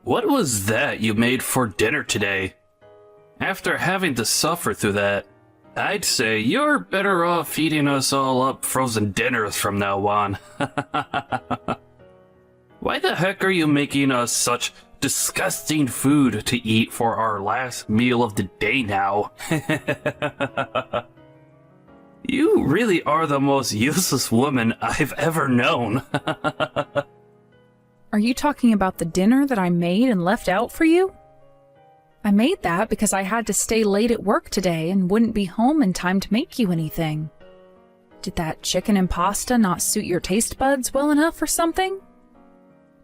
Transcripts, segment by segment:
What was that you made for dinner today? After having to suffer through that, I'd say you're better off feeding us all up frozen dinners from now on. Why the heck are you making us such disgusting food to eat for our last meal of the day now? You really are the most useless woman I've ever known. Are you talking about the dinner that I made and left out for you? I made that because I had to stay late at work today and wouldn't be home in time to make you anything. Did that chicken and pasta not suit your taste buds well enough or something?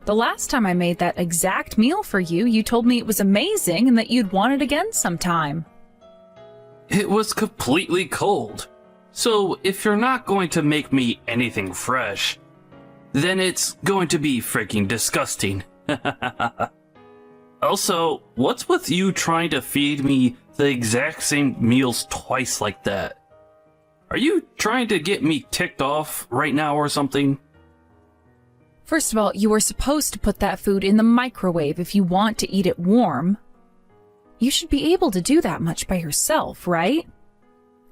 The last time I made that exact meal for you, you told me it was amazing and that you'd want it again sometime. It was completely cold. So if you're not going to make me anything fresh, then it's going to be freaking disgusting. Also, what's with you trying to feed me the exact same meals twice like that? Are you trying to get me ticked off right now or something? First of all, you were supposed to put that food in the microwave if you want to eat it warm. You should be able to do that much by yourself, right?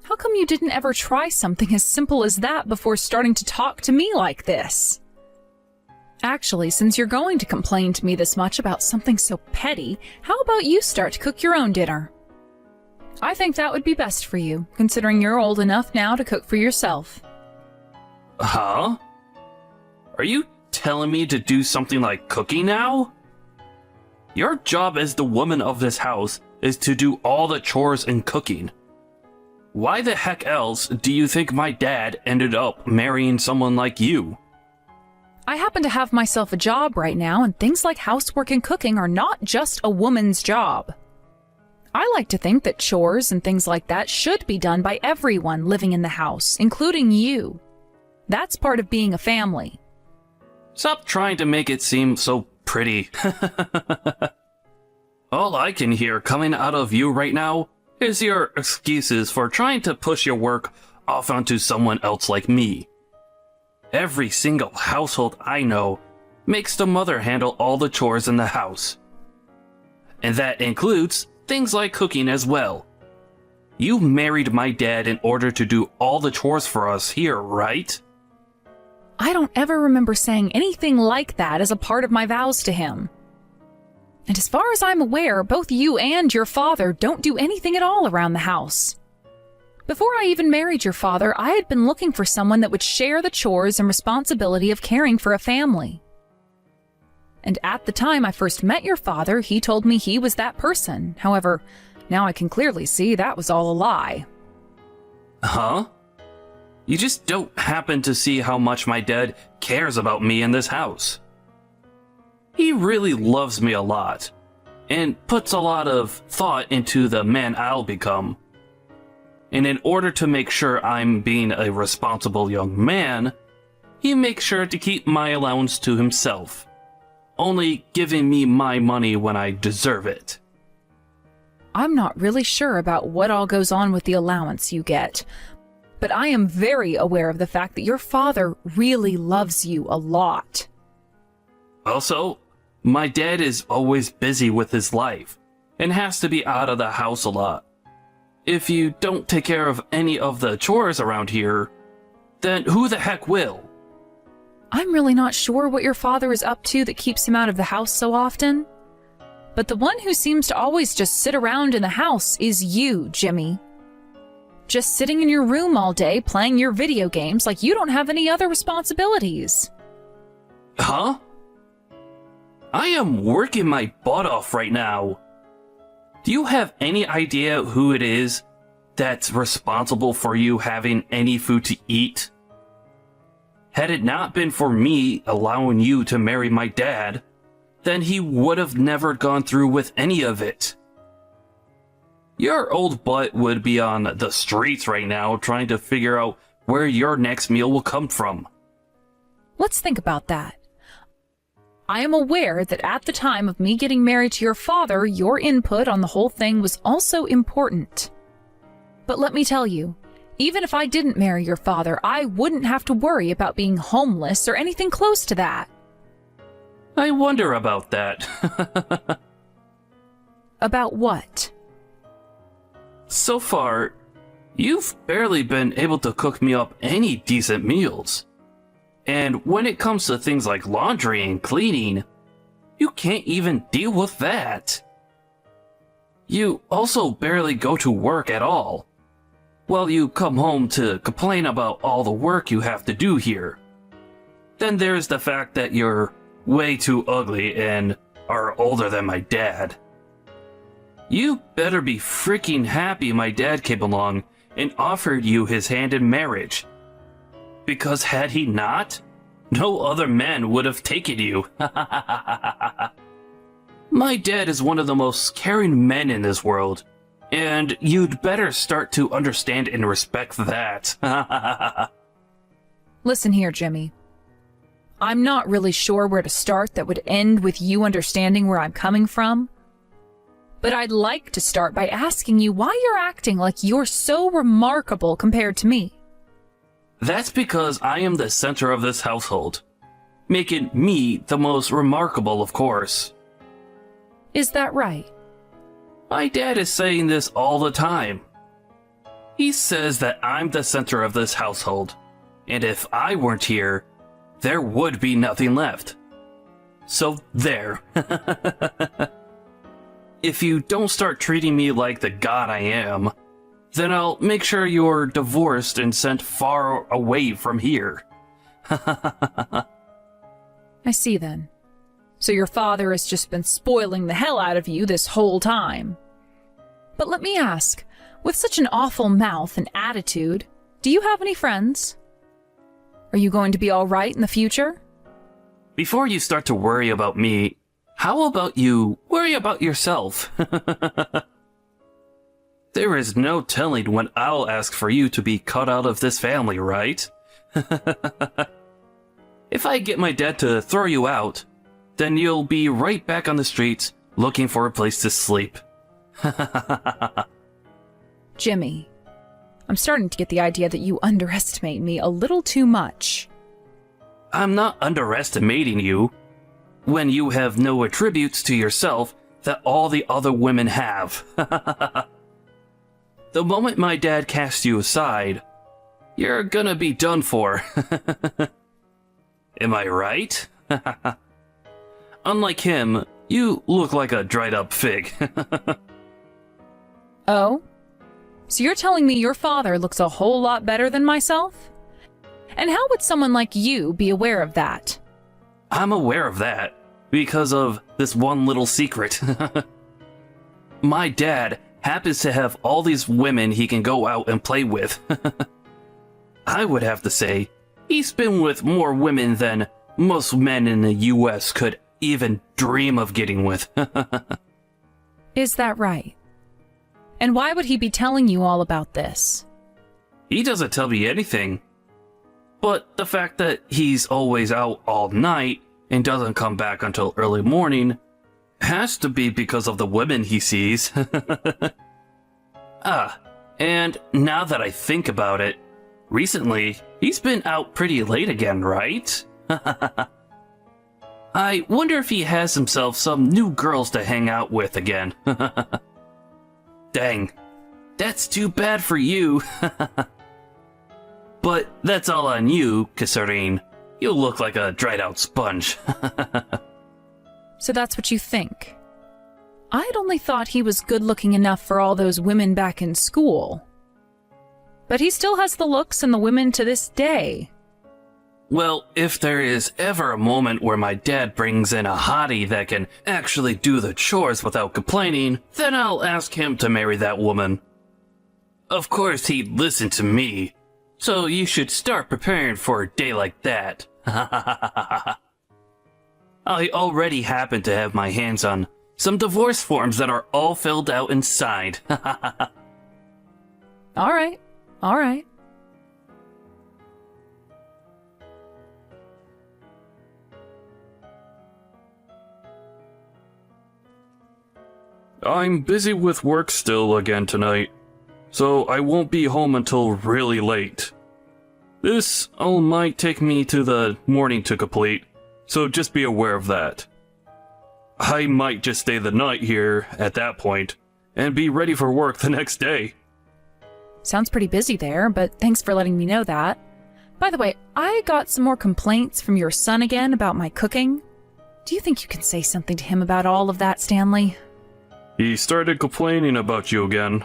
How come you didn't ever try something as simple as that before starting to talk to me like this? Actually, since you're going to complain to me this much about something so petty, how about you start to cook your own dinner? I think that would be best for you, considering you're old enough now to cook for yourself. Huh? Are you telling me to do something like cooking now? Your job as the woman of this house is to do all the chores and cooking. Why the heck else do you think my dad ended up marrying someone like you? I happen to have myself a job right now, and things like housework and cooking are not just a woman's job. I like to think that chores and things like that should be done by everyone living in the house, including you. That's part of being a family. Stop trying to make it seem so pretty. All I can hear coming out of you right now is your excuses for trying to push your work off onto someone else like me. Every single household I know makes the mother handle all the chores in the house. And that includes things like cooking as well. You married my dad in order to do all the chores for us here, right? I don't ever remember saying anything like that as a part of my vows to him. And as far as I'm aware, both you and your father don't do anything at all around the house. Before I even married your father, I had been looking for someone that would share the chores and responsibility of caring for a family. And at the time I first met your father, he told me he was that person. However, now I can clearly see that was all a lie. Huh? You just don't happen to see how much my dad cares about me in this house. He really loves me a lot, and puts a lot of thought into the man I'll become. And in order to make sure I'm being a responsible young man, he makes sure to keep my allowance to himself, only giving me my money when I deserve it. I'm not really sure about what all goes on with the allowance you get, but I am very aware of the fact that your father really loves you a lot. Also, my dad is always busy with his life, and has to be out of the house a lot. If you don't take care of any of the chores around here, then who the heck will? I'm really not sure what your father is up to that keeps him out of the house so often. But the one who seems to always just sit around in the house is you, Jimmy. Just sitting in your room all day playing your video games like you don't have any other responsibilities. Huh? I am working my butt off right now. Do you have any idea who it is that's responsible for you having any food to eat? Had it not been for me allowing you to marry my dad, then he would have never gone through with any of it. Your old butt would be on the streets right now trying to figure out where your next meal will come from. Let's think about that. I am aware that at the time of me getting married to your father, your input on the whole thing was also important. But let me tell you, even if I didn't marry your father, I wouldn't have to worry about being homeless or anything close to that. I wonder about that. About what? So far, you've barely been able to cook me up any decent meals. And when it comes to things like laundry and cleaning, you can't even deal with that. You also barely go to work at all. Well, you come home to complain about all the work you have to do here. Then there's the fact that you're way too ugly and are older than my dad. You better be freaking happy my dad came along and offered you his hand in marriage. Because had he not, no other man would have taken you. My dad is one of the most caring men in this world, and you'd better start to understand and respect that. Listen here, Jimmy. I'm not really sure where to start that would end with you understanding where I'm coming from. But I'd like to start by asking you why you're acting like you're so remarkable compared to me. That's because I am the center of this household, making me the most remarkable, of course. Is that right? My dad is saying this all the time. He says that I'm the center of this household, and if I weren't here, there would be nothing left. So there. If you don't start treating me like the god I am, then I'll make sure you're divorced and sent far away from here. I see then. So your father has just been spoiling the hell out of you this whole time. But let me ask, with such an awful mouth and attitude, do you have any friends? Are you going to be all right in the future? Before you start to worry about me, how about you worry about yourself? There is no telling when I'll ask for you to be cut out of this family, right? If I get my dad to throw you out, then you'll be right back on the streets looking for a place to sleep. Jimmy, I'm starting to get the idea that you underestimate me a little too much. I'm not underestimating you. When you have no attributes to yourself that all the other women have. The moment my dad casts you aside, you're gonna be done for. Am I right? Unlike him, you look like a dried up fig. Oh? So you're telling me your father looks a whole lot better than myself? And how would someone like you be aware of that? I'm aware of that because of this one little secret. My dad happens to have all these women he can go out and play with. I would have to say, he's been with more women than most men in the US could even dream of getting with. Is that right? And why would he be telling you all about this? He doesn't tell me anything. But the fact that he's always out all night and doesn't come back until early morning has to be because of the women he sees. And now that I think about it, recently he's been out pretty late again, right? I wonder if he has himself some new girls to hang out with again. Dang, that's too bad for you. But that's all on you, considering you look like a dried out sponge. So that's what you think? I'd only thought he was good looking enough for all those women back in school. But he still has the looks and the women to this day. Well, if there is ever a moment where my dad brings in a hottie that can actually do the chores without complaining, then I'll ask him to marry that woman. Of course, he'd listen to me, so you should start preparing for a day like that. I already happen to have my hands on some divorce forms that are all filled out and signed. All right. I'm busy with work still again tonight, so I won't be home until really late. This all might take me to the morning to complete, so just be aware of that. I might just stay the night here at that point and be ready for work the next day. Sounds pretty busy there, but thanks for letting me know that. By the way, I got some more complaints from your son again about my cooking. Do you think you can say something to him about all of that, Stanley? He started complaining about you again.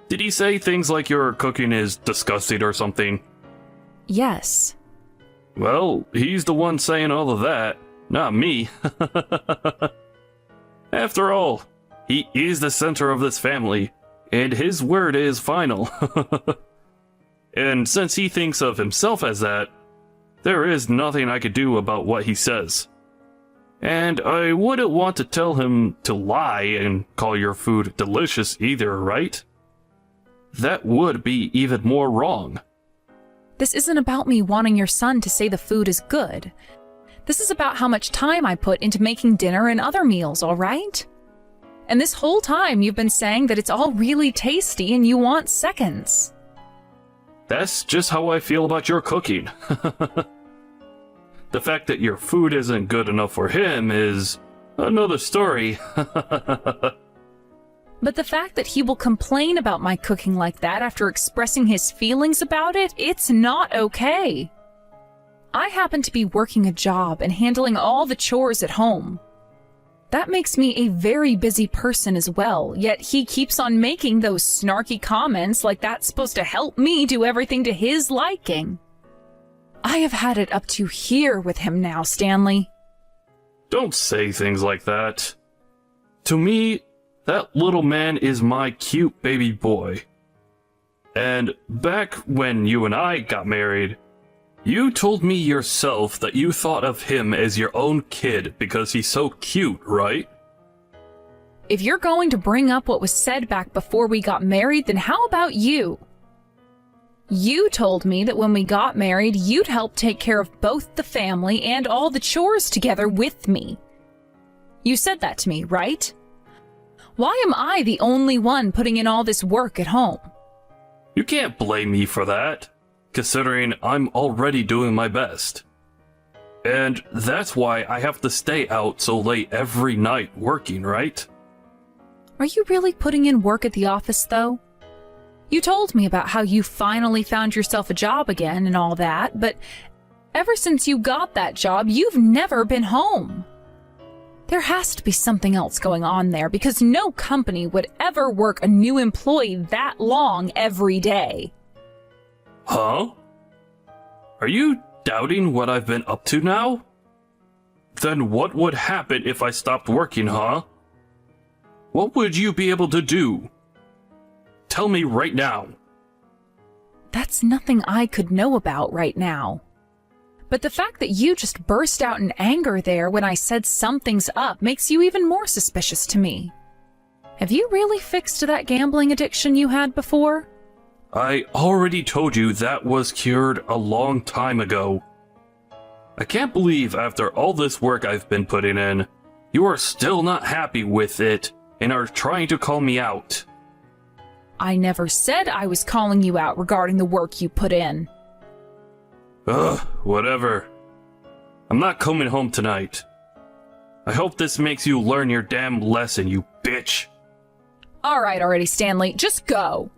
Did he say things like your cooking is disgusting or something? Yes. Well, he's the one saying all of that, not me. After all, he is the center of this family, and his word is final. And since he thinks of himself as that, there is nothing I could do about what he says. And I wouldn't want to tell him to lie and call your food delicious either, right? That would be even more wrong. This isn't about me wanting your son to say the food is good. This is about how much time I put into making dinner and other meals, all right? And this whole time you've been saying that it's all really tasty and you want seconds. That's just how I feel about your cooking. The fact that your food isn't good enough for him is another story. But the fact that he will complain about my cooking like that after expressing his feelings about it, it's not okay. I happen to be working a job and handling all the chores at home. That makes me a very busy person as well, yet he keeps on making those snarky comments like that's supposed to help me do everything to his liking. I have had it up to here with him now, Stanley. Don't say things like that. To me, that little man is my cute baby boy. And back when you and I got married, you told me yourself that you thought of him as your own kid because he's so cute, right? If you're going to bring up what was said back before we got married, then how about you? You told me that when we got married, you'd help take care of both the family and all the chores together with me. You said that to me, right? Why am I the only one putting in all this work at home? You can't blame me for that, considering I'm already doing my best. And that's why I have to stay out so late every night working, right? Are you really putting in work at the office, though? You told me about how you finally found yourself a job again and all that, but ever since you got that job, you've never been home. There has to be something else going on there because no company would ever work a new employee that long every day. Huh? Are you doubting what I've been up to now? Then what would happen if I stopped working, huh? What would you be able to do? Tell me right now. That's nothing I could know about right now. But the fact that you just burst out in anger there when I said something's up makes you even more suspicious to me. Have you really fixed that gambling addiction you had before? I already told you that was cured a long time ago. I can't believe after all this work I've been putting in, you are still not happy with it and are trying to call me out. I never said I was calling you out regarding the work you put in. Ugh, whatever. I'm not coming home tonight. I hope this makes you learn your damn lesson, you bitch. Alright already, Stanley, just go.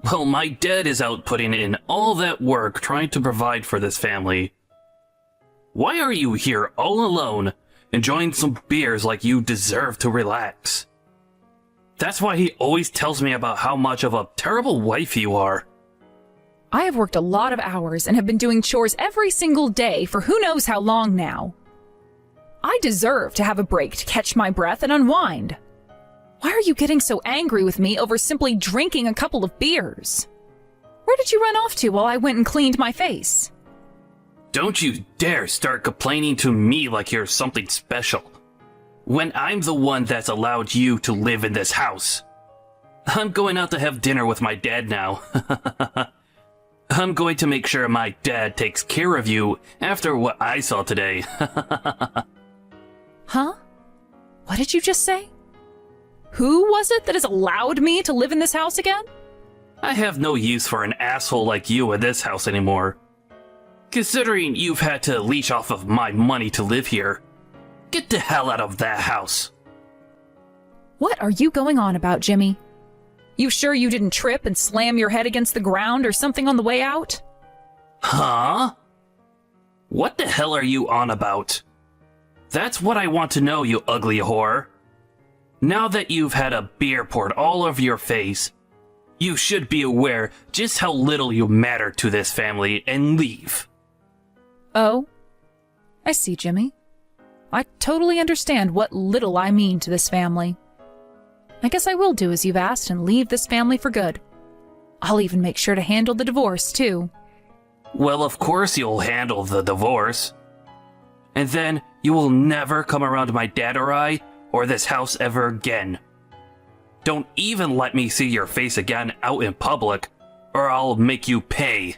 Well, my dad is out putting in all that work trying to provide for this family. Why are you here all alone, enjoying some beers like you deserve to relax? That's why he always tells me about how much of a terrible wife you are. I have worked a lot of hours and have been doing chores every single day for who knows how long now. I deserve to have a break to catch my breath and unwind. Why are you getting so angry with me over simply drinking a couple of beers? Where did you run off to while I went and cleaned my face? Don't you dare start complaining to me like you're something special, when I'm the one that's allowed you to live in this house. I'm going out to have dinner with my dad now. I'm going to make sure my dad takes care of you after what I saw today. Huh? What did you just say? Who was it that has allowed me to live in this house again? I have no use for an asshole like you in this house anymore. Considering you've had to leech off of my money to live here, get the hell out of that house. What are you going on about, Jimmy? You sure you didn't trip and slam your head against the ground or something on the way out? Huh? What the hell are you on about? That's what I want to know, you ugly whore. Now that you've had a beer poured all over your face, you should be aware just how little you matter to this family and leave. Oh, I see, Jimmy. I totally understand what little I mean to this family. I guess I will do as you've asked and leave this family for good. I'll even make sure to handle the divorce, too. Well, of course you'll handle the divorce. And then you will never come around my dad or I, or this house ever again. Don't even let me see your face again out in public, or I'll make you pay.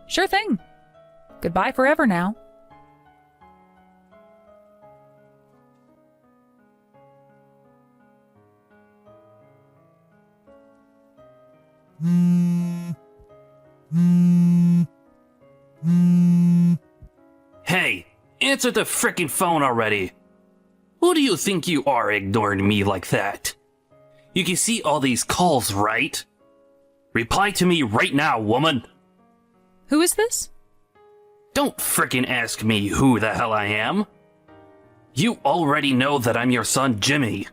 Sure thing. Goodbye forever now. Hey, answer the frickin' phone already. Who do you think you are ignoring me like that? You can see all these calls, right? Reply to me right now, woman. Who is this? Don't frickin' ask me who the hell I am. You already know that I'm your son, Jimmy.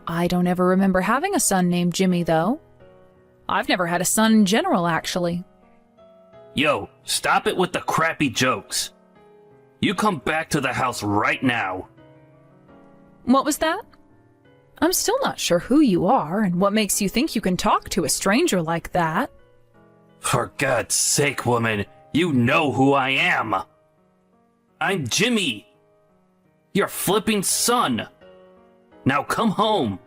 I don't ever remember having a son named Jimmy, though. I've never had a son in general, actually. Yo, stop it with the crappy jokes. You come back to the house right now. What was that? I'm still not sure who you are and what makes you think you can talk to a stranger like that. For God's sake, woman, you know who I am. I'm Jimmy, your flipping son. Now come home.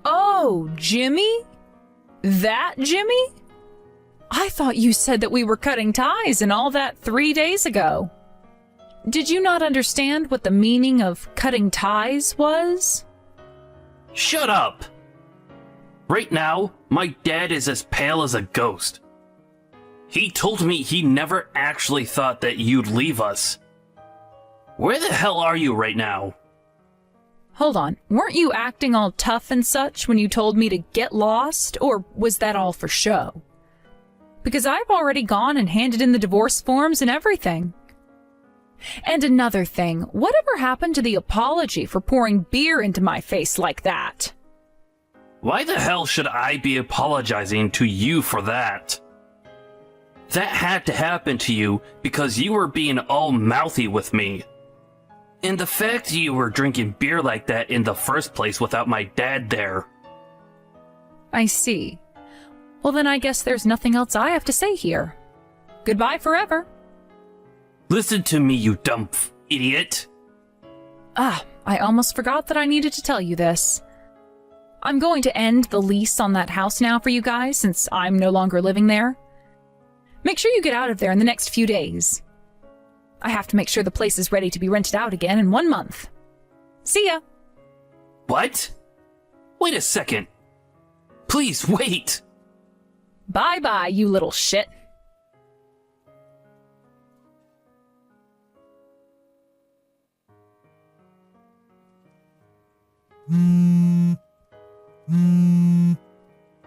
Oh, Jimmy? That Jimmy? I thought you said that we were cutting ties and all that 3 days ago. Did you not understand what the meaning of cutting ties was? Shut up! Right now, my dad is as pale as a ghost. He told me he never actually thought that you'd leave us. Where the hell are you right now? Hold on, weren't you acting all tough and such when you told me to get lost, or was that all for show? Because I've already gone and handed in the divorce forms and everything. And another thing, whatever happened to the apology for pouring beer into my face like that? Why the hell should I be apologizing to you for that? That had to happen to you because you were being all mouthy with me. And the fact you were drinking beer like that in the first place without my dad there. I see. Well, then I guess there's nothing else I have to say here. Goodbye forever. Listen to me, you dumb idiot. I almost forgot that I needed to tell you this. I'm going to end the lease on that house now for you guys since I'm no longer living there. Make sure you get out of there in the next few days. I have to make sure the place is ready to be rented out again in 1 month. See ya. What? Wait a second. Please wait. Bye-bye, you little shit.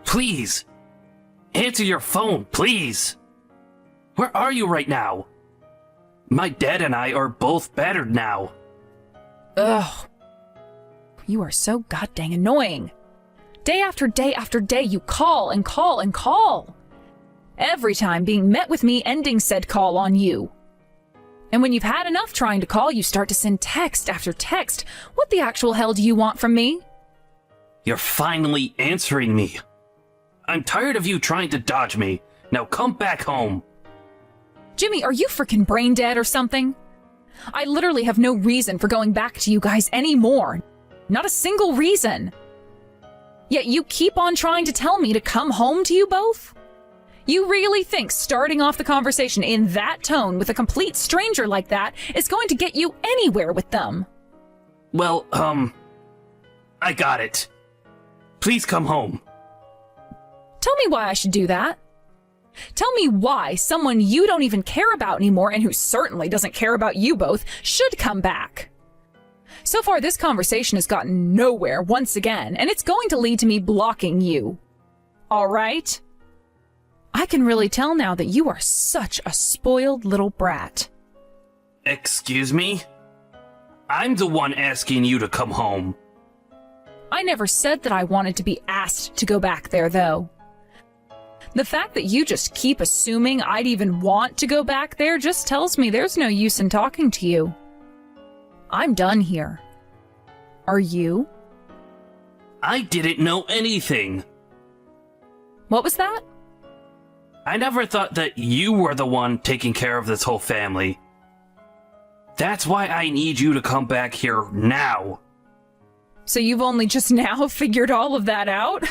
Please. Answer your phone, please. Where are you right now? My dad and I are both battered now. Ugh. You are so goddamn annoying. Day after day after day, you call and call and call. Every time being met with me ending said call on you. And when you've had enough trying to call, you start to send text after text. What the actual hell do you want from me? You're finally answering me. I'm tired of you trying to dodge me. Now come back home. Jimmy, are you freaking brain dead or something? I literally have no reason for going back to you guys anymore. Not a single reason. Yet you keep on trying to tell me to come home to you both? You really think starting off the conversation in that tone with a complete stranger like that is going to get you anywhere with them? Well, I got it. Please come home. Tell me why I should do that. Tell me why someone you don't even care about anymore and who certainly doesn't care about you both should come back. So far, this conversation has gotten nowhere once again, and it's going to lead to me blocking you. All right? I can really tell now that you are such a spoiled little brat. Excuse me? I'm the one asking you to come home. I never said that I wanted to be asked to go back there, though. The fact that you just keep assuming I'd even want to go back there just tells me there's no use in talking to you. I'm done here. Are you? I didn't know anything. What was that? I never thought that you were the one taking care of this whole family. That's why I need you to come back here now. So you've only just now figured all of that out?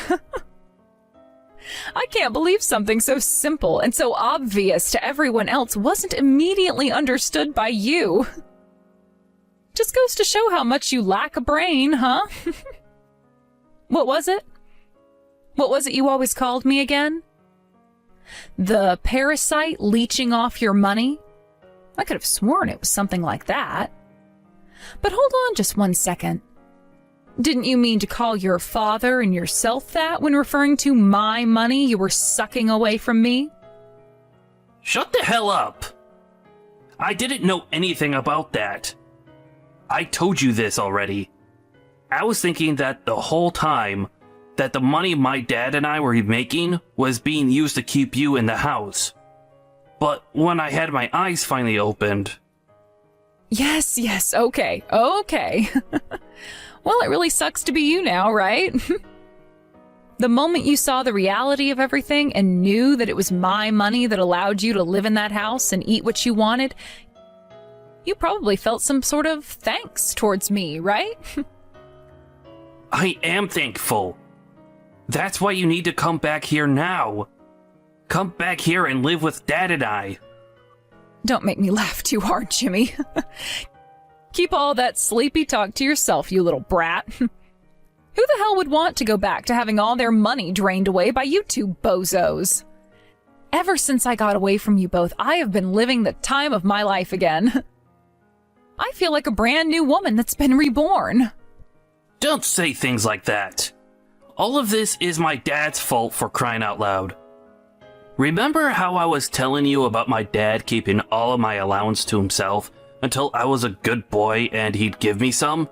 I can't believe something so simple and so obvious to everyone else wasn't immediately understood by you. Just goes to show how much you lack a brain, huh? What was it? What was it you always called me again? The parasite leeching off your money? I could have sworn it was something like that. But hold on just one second. Didn't you mean to call your father and yourself that when referring to my money you were sucking away from me? Shut the hell up! I didn't know anything about that. I told you this already. I was thinking that the whole time that the money my dad and I were making was being used to keep you in the house. But when I had my eyes finally opened... Yes, okay. Well, it really sucks to be you now, right? The moment you saw the reality of everything and knew that it was my money that allowed you to live in that house and eat what you wanted, you probably felt some sort of thanks towards me, right? I am thankful. That's why you need to come back here now. Come back here and live with Dad and I. Don't make me laugh too hard, Jimmy. Keep all that sleepy talk to yourself, you little brat. Who the hell would want to go back to having all their money drained away by you two bozos? Ever since I got away from you both, I have been living the time of my life again. I feel like a brand new woman that's been reborn. Don't say things like that. All of this is my dad's fault, for crying out loud. Remember how I was telling you about my dad keeping all of my allowance to himself until I was a good boy and he'd give me some?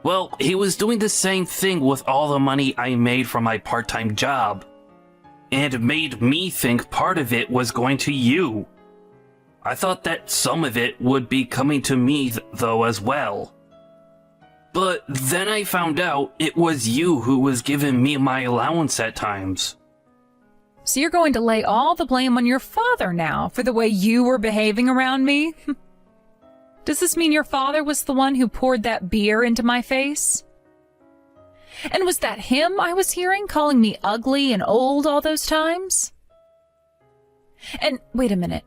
Well, he was doing the same thing with all the money I made from my part-time job, and made me think part of it was going to you. I thought that some of it would be coming to me, though, as well. But then I found out it was you who was giving me my allowance at times. So you're going to lay all the blame on your father now for the way you were behaving around me? Does this mean your father was the one who poured that beer into my face? And was that him I was hearing calling me ugly and old all those times? And wait a minute,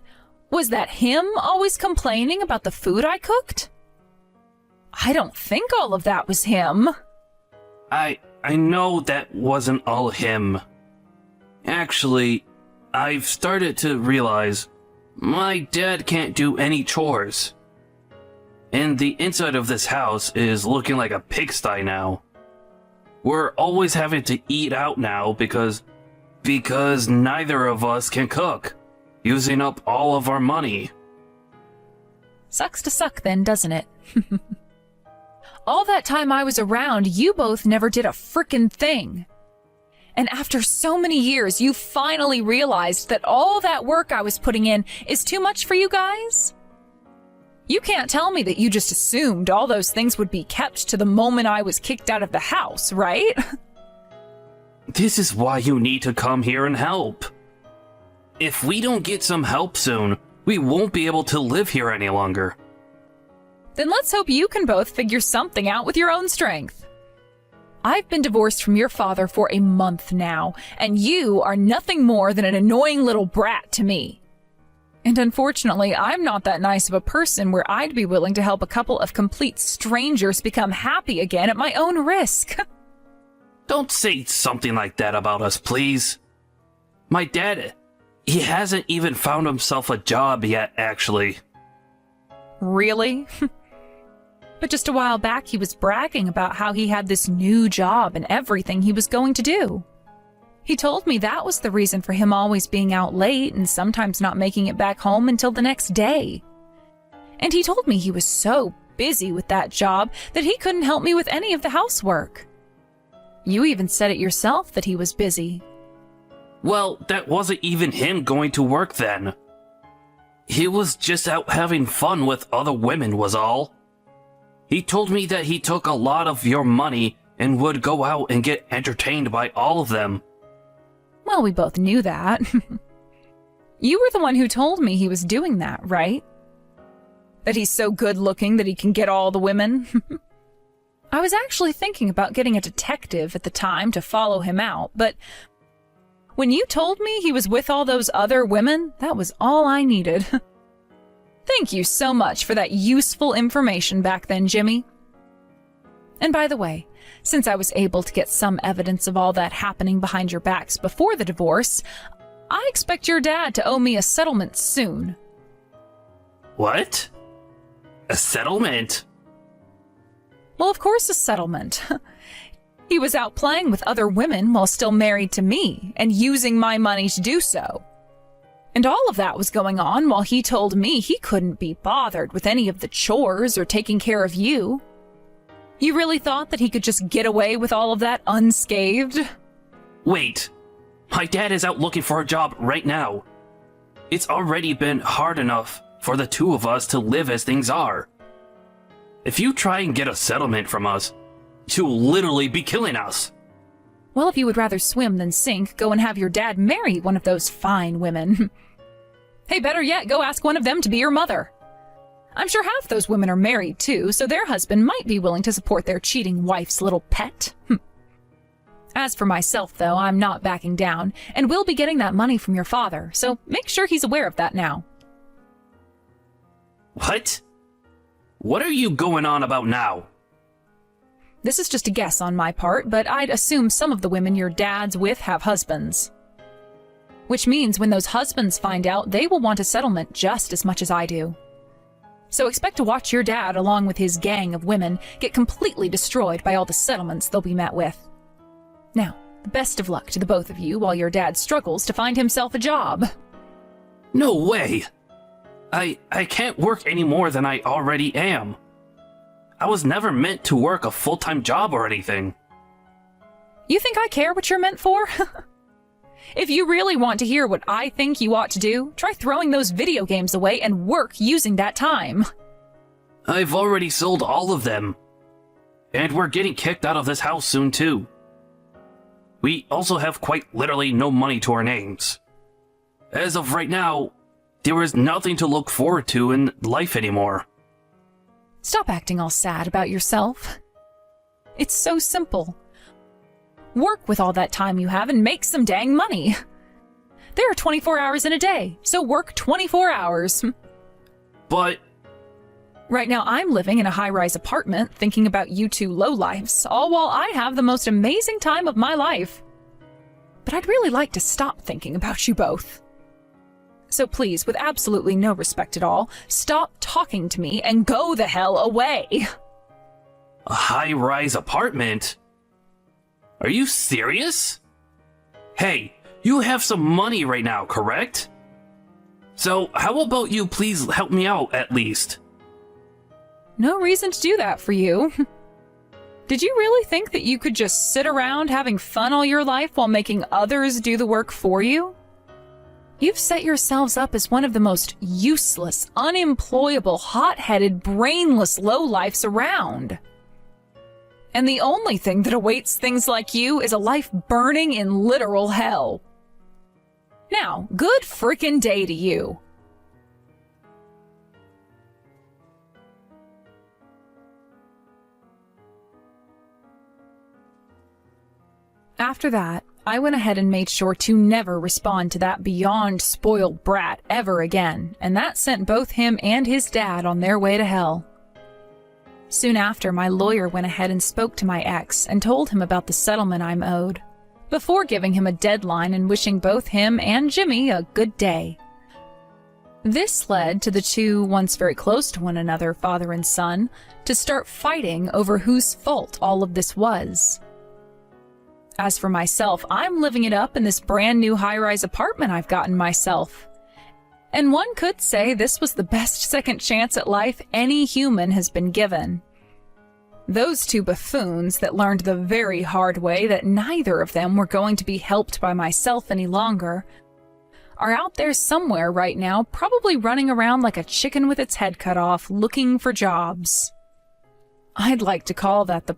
was that him always complaining about the food I cooked? I don't think all of that was him. I know that wasn't all him. Actually, I've started to realize my dad can't do any chores. And the inside of this house is looking like a pigsty now. We're always having to eat out now because neither of us can cook, using up all of our money. Sucks to suck then, doesn't it? All that time I was around, you both never did a frickin' thing. And after so many years, you finally realized that all that work I was putting in is too much for you guys? You can't tell me that you just assumed all those things would be kept to the moment I was kicked out of the house, right? This is why you need to come here and help. If we don't get some help soon, we won't be able to live here any longer. Then let's hope you can both figure something out with your own strength. I've been divorced from your father for a month now, and you are nothing more than an annoying little brat to me. And unfortunately, I'm not that nice of a person where I'd be willing to help a couple of complete strangers become happy again at my own risk. Don't say something like that about us, please. My dad, he hasn't even found himself a job yet, actually. Really? But just a while back, he was bragging about how he had this new job and everything he was going to do. He told me that was the reason for him always being out late and sometimes not making it back home until the next day. And he told me he was so busy with that job that he couldn't help me with any of the housework. You even said it yourself that he was busy. Well, that wasn't even him going to work then. He was just out having fun with other women was all. He told me that he took a lot of your money and would go out and get entertained by all of them. Well, we both knew that. You were the one who told me he was doing that, right? That he's so good looking that he can get all the women? I was actually thinking about getting a detective at the time to follow him out, but when you told me he was with all those other women, that was all I needed. Thank you so much for that useful information back then, Jimmy. And by the way, since I was able to get some evidence of all that happening behind your backs before the divorce, I expect your dad to owe me a settlement soon. What? A settlement? Well, of course, a settlement. He was out playing with other women while still married to me and using my money to do so. And all of that was going on while he told me he couldn't be bothered with any of the chores or taking care of you. You really thought that he could just get away with all of that unscathed? Wait, my dad is out looking for a job right now. It's already been hard enough for the two of us to live as things are. If you try and get a settlement from us, you'll literally be killing us. Well, if you would rather swim than sink, go and have your dad marry one of those fine women. Hey, better yet, go ask one of them to be your mother. I'm sure half those women are married too, so their husband might be willing to support their cheating wife's little pet. As for myself, though, I'm not backing down, and will be getting that money from your father, so make sure he's aware of that now. What? What are you going on about now? This is just a guess on my part, but I'd assume some of the women your dad's with have husbands. Which means when those husbands find out, they will want a settlement just as much as I do. So expect to watch your dad, along with his gang of women, get completely destroyed by all the settlements they'll be met with. Now, best of luck to the both of you while your dad struggles to find himself a job. No way! I can't work any more than I already am. I was never meant to work a full-time job or anything. You think I care what you're meant for? If you really want to hear what I think you ought to do, try throwing those video games away and work using that time. I've already sold all of them. And we're getting kicked out of this house soon too. We also have quite literally no money to our names. As of right now, there is nothing to look forward to in life anymore. Stop acting all sad about yourself. It's so simple. Work with all that time you have and make some dang money. There are 24 hours in a day, so work 24 hours. But right now I'm living in a high-rise apartment thinking about you two lowlifes, all while I have the most amazing time of my life. But I'd really like to stop thinking about you both. So please, with absolutely no respect at all, stop talking to me and go the hell away. a high-rise apartment? Are you serious? Hey, you have some money right now, correct? So how about you please help me out at least? No reason to do that for you. Did you really think that you could just sit around having fun all your life while making others do the work for you? You've set yourselves up as one of the most useless, unemployable, hot-headed, brainless lowlifes around. And the only thing that awaits things like you is a life burning in literal hell. Now, good frickin' day to you. After that, I went ahead and made sure to never respond to that beyond spoiled brat ever again, and that sent both him and his dad on their way to hell. Soon after, my lawyer went ahead and spoke to my ex and told him about the settlement I'm owed, before giving him a deadline and wishing both him and Jimmy a good day. This led to the two, once very close to one another, father and son, to start fighting over whose fault all of this was. As for myself, I'm living it up in this brand new high-rise apartment I've gotten myself. And one could say this was the best second chance at life any human has been given. Those two buffoons that learned the very hard way that neither of them were going to be helped by myself any longer are out there somewhere right now, probably running around like a chicken with its head cut off, looking for jobs. I'd like to call that the